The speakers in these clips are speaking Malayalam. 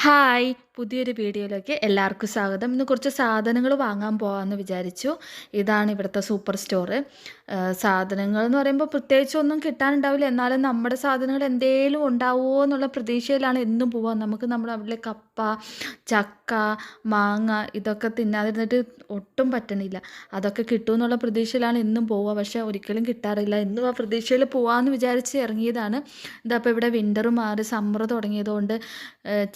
ഹായ്! പുതിയൊരു വീഡിയോയിലേക്ക് എല്ലാവർക്കും സ്വാഗതം. ഇന്ന് കുറച്ച് സാധനങ്ങൾ വാങ്ങാൻ പോകാമെന്ന് വിചാരിച്ചു. ഇതാണ് ഇവിടുത്തെ സൂപ്പർ സ്റ്റോറ്. സാധനങ്ങൾ എന്ന് പറയുമ്പോൾ പ്രത്യേകിച്ചൊന്നും കിട്ടാനുണ്ടാവില്ല. എന്നാലും നമ്മുടെ സാധനങ്ങൾ എന്തേലും ഉണ്ടാവുമോ എന്നുള്ള പ്രതീക്ഷയിലാണ് എന്നും പോവാ. നമുക്ക് നമ്മുടെ നാട്ടിലെ കപ്പ, ചക്ക, മാങ്ങ ഇതൊക്കെ തിന്നാതിരുന്നിട്ട് ഒട്ടും പറ്റണില്ല. അതൊക്കെ കിട്ടുമെന്നുള്ള പ്രതീക്ഷയിലാണ് എന്നും പോവുക. പക്ഷേ ഒരിക്കലും കിട്ടാറില്ല. എന്നും ആ പ്രതീക്ഷയിൽ പോവാമെന്ന് വിചാരിച്ച് ഇറങ്ങിയതാണ്. ഇതാ ഇപ്പോൾ ഇവിടെ വിൻ്റർ മാറി സമ്മർ തുടങ്ങിയതുകൊണ്ട്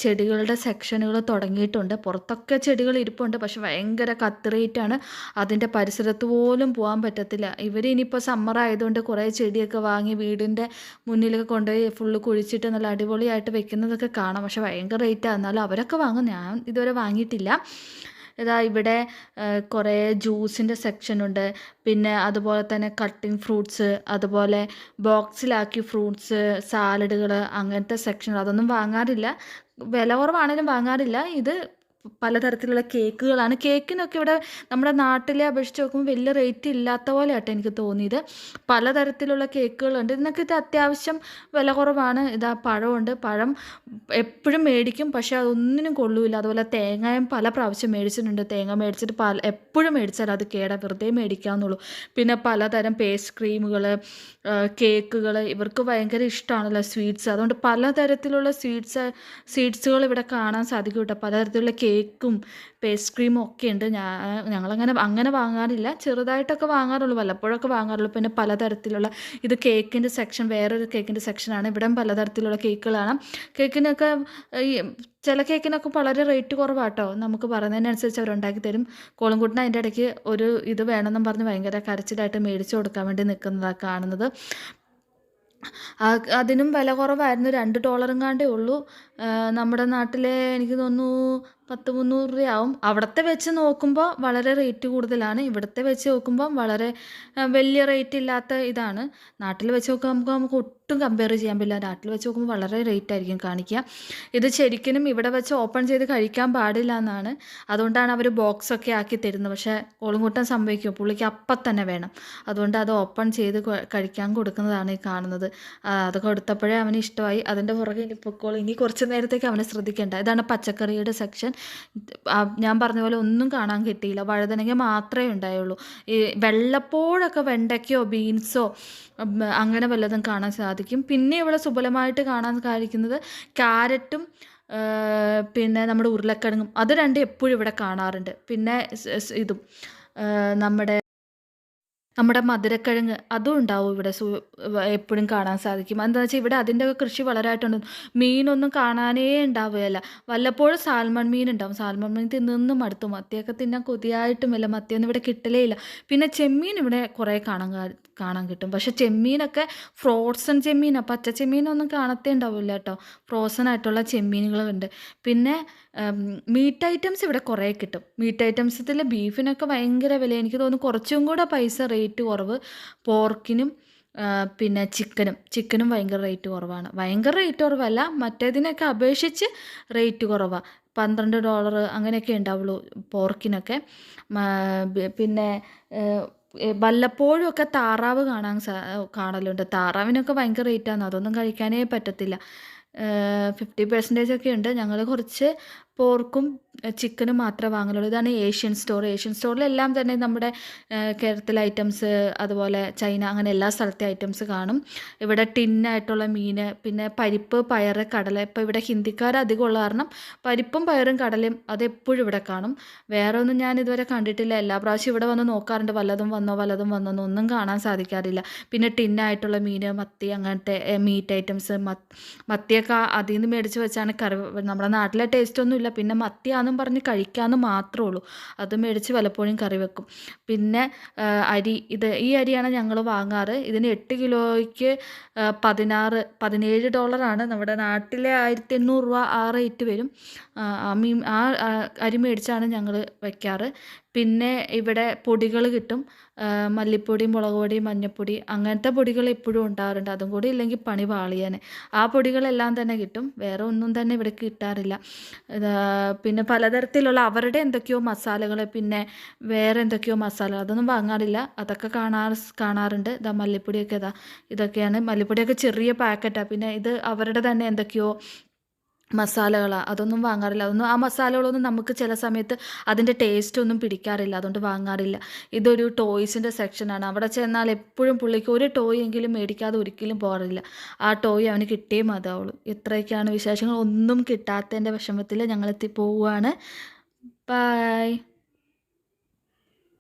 ചെടികളുടെ സെക്ഷനുകൾ തുടങ്ങിയിട്ടുണ്ട്. പുറത്തൊക്കെ ചെടികൾ ഇരിപ്പുണ്ട്. പക്ഷെ ഭയങ്കര കത്ത് റേറ്റാണ്. അതിൻ്റെ പരിസരത്ത് പോലും പോകാൻ പറ്റത്തില്ല. ഇവർ ഇനിയിപ്പോൾ സമ്മർ ആയതുകൊണ്ട് കുറേ ചെടിയൊക്കെ വാങ്ങി വീടിൻ്റെ മുന്നിലൊക്കെ കൊണ്ടുപോയി ഫുള്ള് കുഴിച്ചിട്ട് നല്ല അടിപൊളിയായിട്ട് വെക്കുന്നതൊക്കെ കാണാം. പക്ഷെ ഭയങ്കര റേറ്റാണ്. എന്നാലും അവരൊക്കെ വാങ്ങും. ഞാൻ ഇതുവരെ വാങ്ങിയിട്ടില്ല. ഇതാ ഇവിടെ കുറേ ജ്യൂസിൻ്റെ സെക്ഷനുണ്ട്. പിന്നെ അതുപോലെ തന്നെ കട്ടിങ് ഫ്രൂട്ട്സ്, അതുപോലെ ബോക്സിലാക്കി ഫ്രൂട്ട്സ്, സാലഡുകൾ അങ്ങനത്തെ സെക്ഷനുകൾ അതൊന്നും വാങ്ങാറില്ല. വില കുറവാണെങ്കിലും വാങ്ങാറില്ല. ഇത് പലതരത്തിലുള്ള കേക്കുകളാണ്. കേക്കിനൊക്കെ ഇവിടെ നമ്മുടെ നാട്ടിലെ അപേക്ഷിച്ച് നോക്കുമ്പോൾ വലിയ റേറ്റ് ഇല്ലാത്ത പോലെയാട്ടോ എനിക്ക് തോന്നിയത്. പലതരത്തിലുള്ള കേക്കുകളുണ്ട്. ഇതിനൊക്കെ ഇത് അത്യാവശ്യം വില കുറവാണ്. ഇതാ പഴമുണ്ട്. പഴം എപ്പോഴും മേടിക്കും, പക്ഷേ അതൊന്നിനും കൊള്ളൂല്ല. അതുപോലെ തേങ്ങയും പല പ്രാവശ്യം മേടിച്ചിട്ടുണ്ട്. തേങ്ങ മേടിച്ചിട്ട് എപ്പോഴും മേടിച്ചാൽ അത് കേടാ, വെറുതെ മേടിക്കാമെന്നുള്ളൂ. പിന്നെ പലതരം പേസ്റ്റ് ക്രീമുകൾ, കേക്കുകൾ ഇവർക്ക് ഭയങ്കര ഇഷ്ടമാണല്ലോ സ്വീറ്റ്സ്. അതുകൊണ്ട് പലതരത്തിലുള്ള സ്വീറ്റ്സുകൾ ഇവിടെ കാണാൻ സാധിക്കും കേട്ടോ. പലതരത്തിലുള്ള കേക്കും പേസ്റ്റ് ക്രീമും ഒക്കെ ഉണ്ട്. ഞങ്ങളങ്ങനെ വാങ്ങാറില്ല. ചെറുതായിട്ടൊക്കെ വാങ്ങാറുള്ളൂ, വല്ലപ്പോഴൊക്കെ വാങ്ങാറുള്ളൂ. പിന്നെ പലതരത്തിലുള്ള ഇത് കേക്കിൻ്റെ സെക്ഷൻ, വേറൊരു കേക്കിൻ്റെ സെക്ഷനാണ്. ഇവിടെ പലതരത്തിലുള്ള കേക്കുകളാണ്. കേക്കിനൊക്കെ ഈ ചില കേക്കിനൊക്കെ വളരെ റേറ്റ് കുറവാട്ടോ. നമുക്ക് പറയുന്നതിനനുസരിച്ച് അവരുണ്ടാക്കി തരും. കോളംകുട്ടിന് അതിൻ്റെ ഇടയ്ക്ക് ഒരു ഇത് വേണമെന്നും പറഞ്ഞ് ഭയങ്കര കരച്ചിലായിട്ട് മേടിച്ചു കൊടുക്കാൻ വേണ്ടി നിൽക്കുന്നതാണ് കാണുന്നത്. അതിനും വില കുറവായിരുന്നു. $2 ഉള്ളൂ. നമ്മുടെ നാട്ടിലെ എനിക്ക് തോന്നുന്നു 100-300 രൂപയാവും. അവിടുത്തെ വെച്ച് നോക്കുമ്പോൾ വളരെ റേറ്റ് കൂടുതലാണ്. ഇവിടുത്തെ വെച്ച് നോക്കുമ്പോൾ വളരെ വലിയ റേറ്റ് ഇല്ലാത്ത ഇതാണ്. നാട്ടിൽ വെച്ച് നോക്കുമ്പോൾ നമുക്ക് ഒട്ടും കമ്പയർ ചെയ്യാൻ പറ്റില്ല. നാട്ടിൽ വെച്ച് നോക്കുമ്പോൾ വളരെ റേറ്റ് ആയിരിക്കും കാണിക്കുക. ഇത് ശരിക്കും ഇവിടെ വെച്ച് ഓപ്പൺ ചെയ്ത് കഴിക്കാൻ പാടില്ല എന്നാണ്. അതുകൊണ്ടാണ് അവർ ബോക്സൊക്കെ ആക്കി തരുന്നത്. പക്ഷേ കോളുംകൂട്ടൻ സംഭവിക്കും, പുള്ളിക്ക് അപ്പം തന്നെ വേണം. അതുകൊണ്ട് അത് ഓപ്പൺ ചെയ്ത് കഴിക്കാൻ കൊടുക്കുന്നതാണ് ഈ കാണുന്നത്. അത് കൊടുത്തപ്പോഴേ അവന് ഇഷ്ടമായി. അതിൻ്റെ പുറകെ ഇനി പൊക്കോളും. ഇനി കുറച്ച് നേരത്തേക്ക് അവനെ ശ്രദ്ധിക്കേണ്ട. ഇതാണ് പച്ചക്കറിയുടെ സെക്ഷൻ. ഞാൻ പറഞ്ഞ പോലെ ഒന്നും കാണാൻ കിട്ടിയില്ല. വഴുതനങ്ങ മാത്രമേ ഉണ്ടായുള്ളൂ. ഈ വെള്ളപ്പോഴൊക്കെ വെണ്ടയ്ക്കയോ ബീൻസോ അങ്ങനെ വല്ലതും കാണാൻ സാധിക്കും. പിന്നെ ഇവിടെ സുലഭമായിട്ട് കാണാൻ സാധിക്കുന്നത് ക്യാരറ്റും പിന്നെ നമ്മുടെ ഉരുളക്കിഴങ്ങും. അത് രണ്ടും എപ്പോഴും ഇവിടെ കാണാറുണ്ട്. പിന്നെ ഇതും നമ്മുടെ മധുരക്കിഴങ്ങ് അതും ഉണ്ടാവും ഇവിടെ എപ്പോഴും കാണാൻ സാധിക്കും. എന്താണെന്ന് വെച്ചാൽ ഇവിടെ അതിൻ്റെ കൃഷി വളരായിട്ടുണ്ട്. മീനൊന്നും കാണാനേ ഉണ്ടാവുകയില്ല. വല്ലപ്പോഴും സാൽമൺ മീൻ ഉണ്ടാവും. സാൽമൺ മീൻ തിന്ന് മടുത്തു. മത്തിയൊക്കെ തിന്നാൻ കൊതിയായിട്ടുമില്ല. മത്തിയൊന്നും ഇവിടെ കിട്ടലേ ഇല്ല. പിന്നെ ചെമ്മീൻ ഇവിടെ കുറേ കാണാൻ കിട്ടും. പക്ഷേ ചെമ്മീനൊക്കെ ഫ്രോസൺ ചെമ്മീനാണ്. പച്ച ചെമ്മീനൊന്നും കാണത്തേ ഉണ്ടാവില്ല കേട്ടോ. ഫ്രോസൺ ആയിട്ടുള്ള ചെമ്മീനുകളുണ്ട്. പിന്നെ മീറ്റ് ഐറ്റംസ് ഇവിടെ കുറേ കിട്ടും. മീറ്റ് ഐറ്റംസത്തിൽ ബീഫിനൊക്കെ ഭയങ്കര വില. എനിക്ക് തോന്നുന്നു കുറച്ചും കൂടെ പൈസ റേറ്റ് കുറവ് പോർക്കിനും പിന്നെ ചിക്കനും ഭയങ്കര റേറ്റ് കുറവാണ്. ഭയങ്കര റേറ്റ് കുറവല്ല, മറ്റേതിനൊക്കെ അപേക്ഷിച്ച് റേറ്റ് കുറവാണ്. $12 അങ്ങനെയൊക്കെ ഉണ്ടാവുള്ളൂ പോർക്കിനൊക്കെ. പിന്നെ വല്ലപ്പോഴും ഒക്കെ താറാവ് കാണലുണ്ട്. താറാവിനൊക്കെ ഭയങ്കര റേറ്റാണ്. അതൊന്നും കഴിക്കാനേ പറ്റത്തില്ല. 50% ഒക്കെ ഉണ്ട്. ഞങ്ങൾ കുറച്ച് പോർക്കും ചിക്കനും മാത്രമേ വാങ്ങലുള്ളൂ. ഇതാണ് ഏഷ്യൻ സ്റ്റോർ. ഏഷ്യൻ സ്റ്റോറിലെല്ലാം തന്നെ നമ്മുടെ കേരളത്തിലെ ഐറ്റംസ്, അതുപോലെ ചൈന, അങ്ങനെ എല്ലാ സ്ഥലത്തെ ഐറ്റംസ് കാണും. ഇവിടെ ടിന്നായിട്ടുള്ള മീൻ, പിന്നെ പരിപ്പ്, പയറ്, കടല. ഇപ്പോൾ ഇവിടെ ഹിന്ദിക്കാർ അധികം ഉള്ള കാരണം പരിപ്പും പയറും കടലയും അതെപ്പോഴും ഇവിടെ കാണും. വേറെ ഒന്നും ഞാൻ ഇതുവരെ കണ്ടിട്ടില്ല. എല്ലാ പ്രാവശ്യം ഇവിടെ വന്ന് നോക്കാറുണ്ട്. വല്ലതും വന്നോ ഒന്നും കാണാൻ സാധിക്കാറില്ല. പിന്നെ ടിന്നായിട്ടുള്ള മീൻ, മത്തി, അങ്ങനത്തെ മീറ്റ് ഐറ്റംസ്. മത്തിയൊക്കെ അതിൽ നിന്ന് മേടിച്ച് വെച്ചാണ് കറി. നമ്മുടെ നാട്ടിലെ ടേസ്റ്റ് ഒന്നുമില്ല. പിന്നെ മത്തിയാണെന്നും പറഞ്ഞ് കഴിക്കാമെന്ന് മാത്രമേ ഉള്ളൂ. അത് മേടിച്ച് വല്ലപ്പോഴും കറി വെക്കും. പിന്നെ അരി, ഈ അരിയാണ് ഞങ്ങൾ വാങ്ങാറ്. ഇതിന് 8 കിലോയ്ക്ക് $17. നമ്മുടെ നാട്ടിലെ 1800 രൂപ ആ റേറ്റ് വരും. ആ അരി മേടിച്ചാണ് ഞങ്ങൾ വയ്ക്കാറ്. പിന്നെ ഇവിടെ പൊടികൾ കിട്ടും. മല്ലിപ്പൊടി, മുളക് പൊടി, മഞ്ഞൾപ്പൊടി, അങ്ങനത്തെ പൊടികൾ എപ്പോഴും ഉണ്ടാകാറുണ്ട്. അതും കൂടി ഇല്ലെങ്കിൽ പണി പാളിയാന്. ആ പൊടികളെല്ലാം തന്നെ കിട്ടും. വേറെ ഒന്നും തന്നെ ഇവിടെ കിട്ടാറില്ല. പിന്നെ പലതരത്തിലുള്ള അവരുടെ എന്തൊക്കെയോ മസാലകൾ, പിന്നെ വേറെ എന്തൊക്കെയോ മസാല, അതൊന്നും വാങ്ങാറില്ല. അതൊക്കെ കാണാറുണ്ട്. മല്ലിപ്പൊടിയൊക്കെ ഇതൊക്കെയാണ്. മല്ലിപ്പൊടിയൊക്കെ ചെറിയ പാക്കറ്റാണ്. പിന്നെ ഇത് അവരുടെ തന്നെ എന്തൊക്കെയോ മസാലകളാണ് അതൊന്നും വാങ്ങാറില്ല. അതൊന്നും ആ മസാലകളൊന്നും നമുക്ക് ചില സമയത്ത് അതിൻ്റെ ടേസ്റ്റ് ഒന്നും പിടിക്കാറില്ല. അതുകൊണ്ട് വാങ്ങാറില്ല. ഇതൊരു ടോയ്സിൻ്റെ സെക്ഷനാണ്. അവിടെ ചെന്നാൽ എപ്പോഴും പുള്ളിക്ക് ഒരു ടോയ് എങ്കിലും മേടിക്കാതെ ഒരിക്കലും പോകാറില്ല. ആ ടോയ് അവന് കിട്ടിയേ മതിയാവുള്ളൂ. ഇത്രയൊക്കെയാണ് വിശേഷങ്ങൾ. ഒന്നും കിട്ടാത്തതിൻ്റെ വിഷമത്തിൽ ഞങ്ങളെത്തി പോവുകയാണ്. ബൈ.